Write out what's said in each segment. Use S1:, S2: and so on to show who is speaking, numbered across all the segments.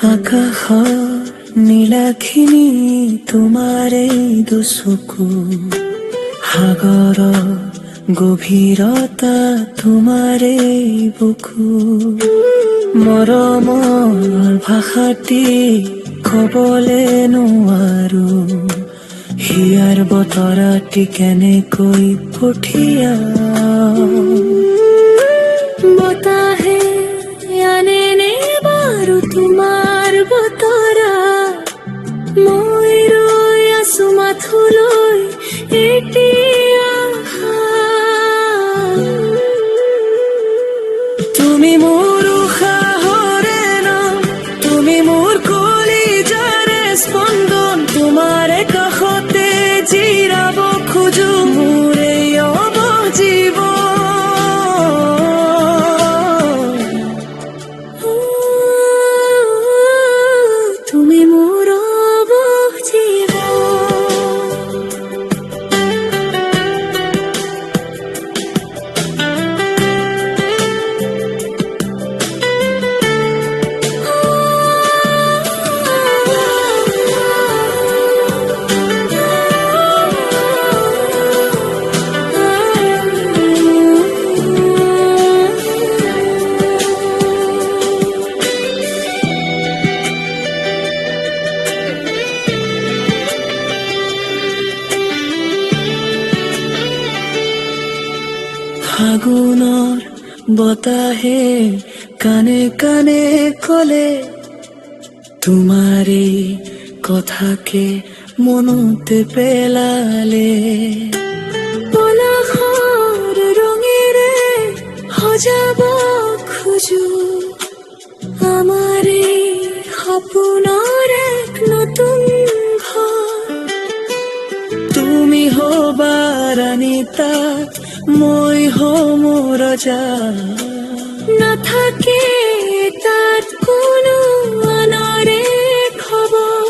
S1: আকাশৰ নীলাখিনি তোমাৰে দুচকু, সাগৰৰ গভীৰতা তোমাৰে বুকু। মৰমৰ ভাষাটি কবলে নোৱাৰো, হিয়াৰ বতৰাটি কেনেকৈ পঠিয়াও। বতাহে আনেনে বাৰু তোমাৰ বতৰা, মই ৰৈ আছো মাথোলৈ এতিয়া। তুমি মোৰ উশাহৰে নাম, তুমি মোৰ কলিজাৰে স্পন্দন, তোমাৰে কাষতে জিৰাব খোজো মোৰ এই অৱস জীৱন। তুমি মোৰ অৱস জীৱন। ফাগুনৰ বতাহে কানে কানে কলে, তোমাৰে কথাকে মনতে পেলালে। পলাশৰ ৰঙেৰে সজাব খোজো আমাৰে সপোনৰ এক নতুন ঘৰ। তুমি হবা ৰাণী তাত, মই হম ৰজা, নাথাকে তাত কোনো আনৰে খবৰ।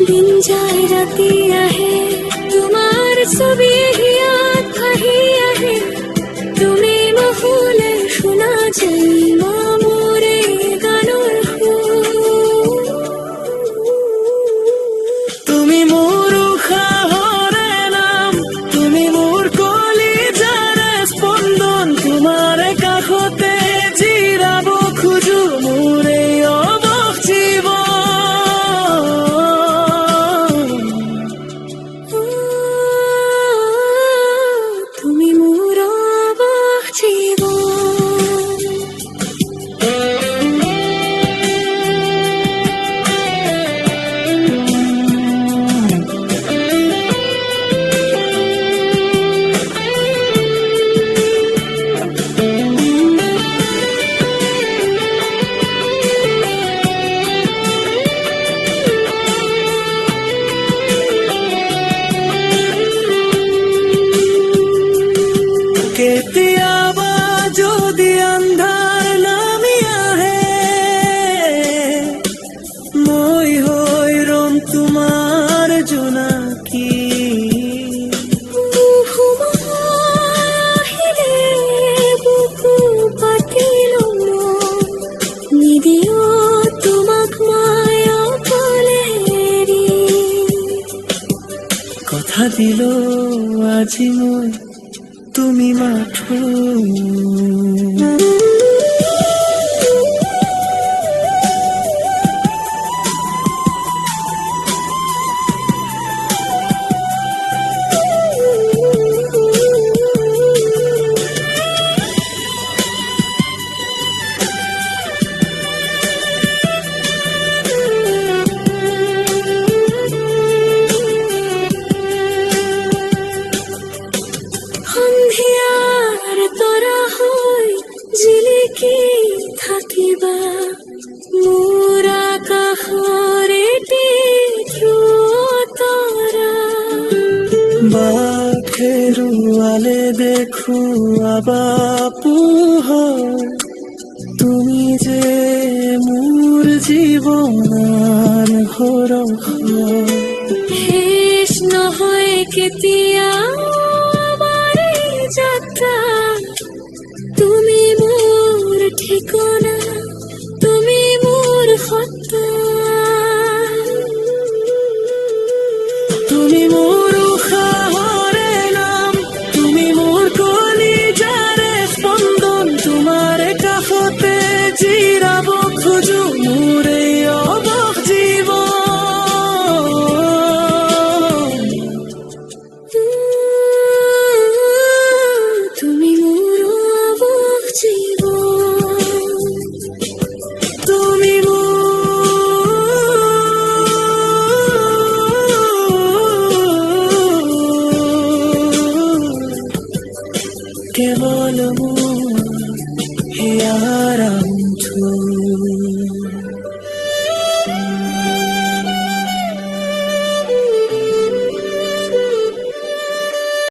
S1: দিন যায় ৰাতি আহে, তোমাৰ ছবি হিয়াত ভাহি আহে, তুমি নহলে শুনা যায় মোৰে গানৰ সুৰ। তুমি মোৰ উশাহৰে নাম, তুমি মোৰ কলিজাৰে স্পন্দন, তোমাৰে কাষতে জিৰাব খোজো মোৰ এই অৱস জীৱন। তুমি মোৰ অৱস জীৱন। কেতিয়াবা যদি আন্ধাৰ নামি আহে, মই হৈ ৰম তোমাৰ জোনাকী। আহিলে বুকু পাতি লম, নিদিও তোমাক মই অকলে এৰি। কথা দিলো আজি মই তুমি মাথো। সন্ধিয়াৰ তৰা হৈ জিলিকি থাকিবা মোৰ আকাশৰ এটি ধ্ৰুৱতৰা। বাট হেৰুৱালে দেখুৱাবা পোহৰ, তুমি যে মোৰ জীৱনৰ সৰস। শেষ নহয় কেতিয়া যাত্ৰা, তুমি মোৰ ঠিকনা, তুমি মোৰ फक्त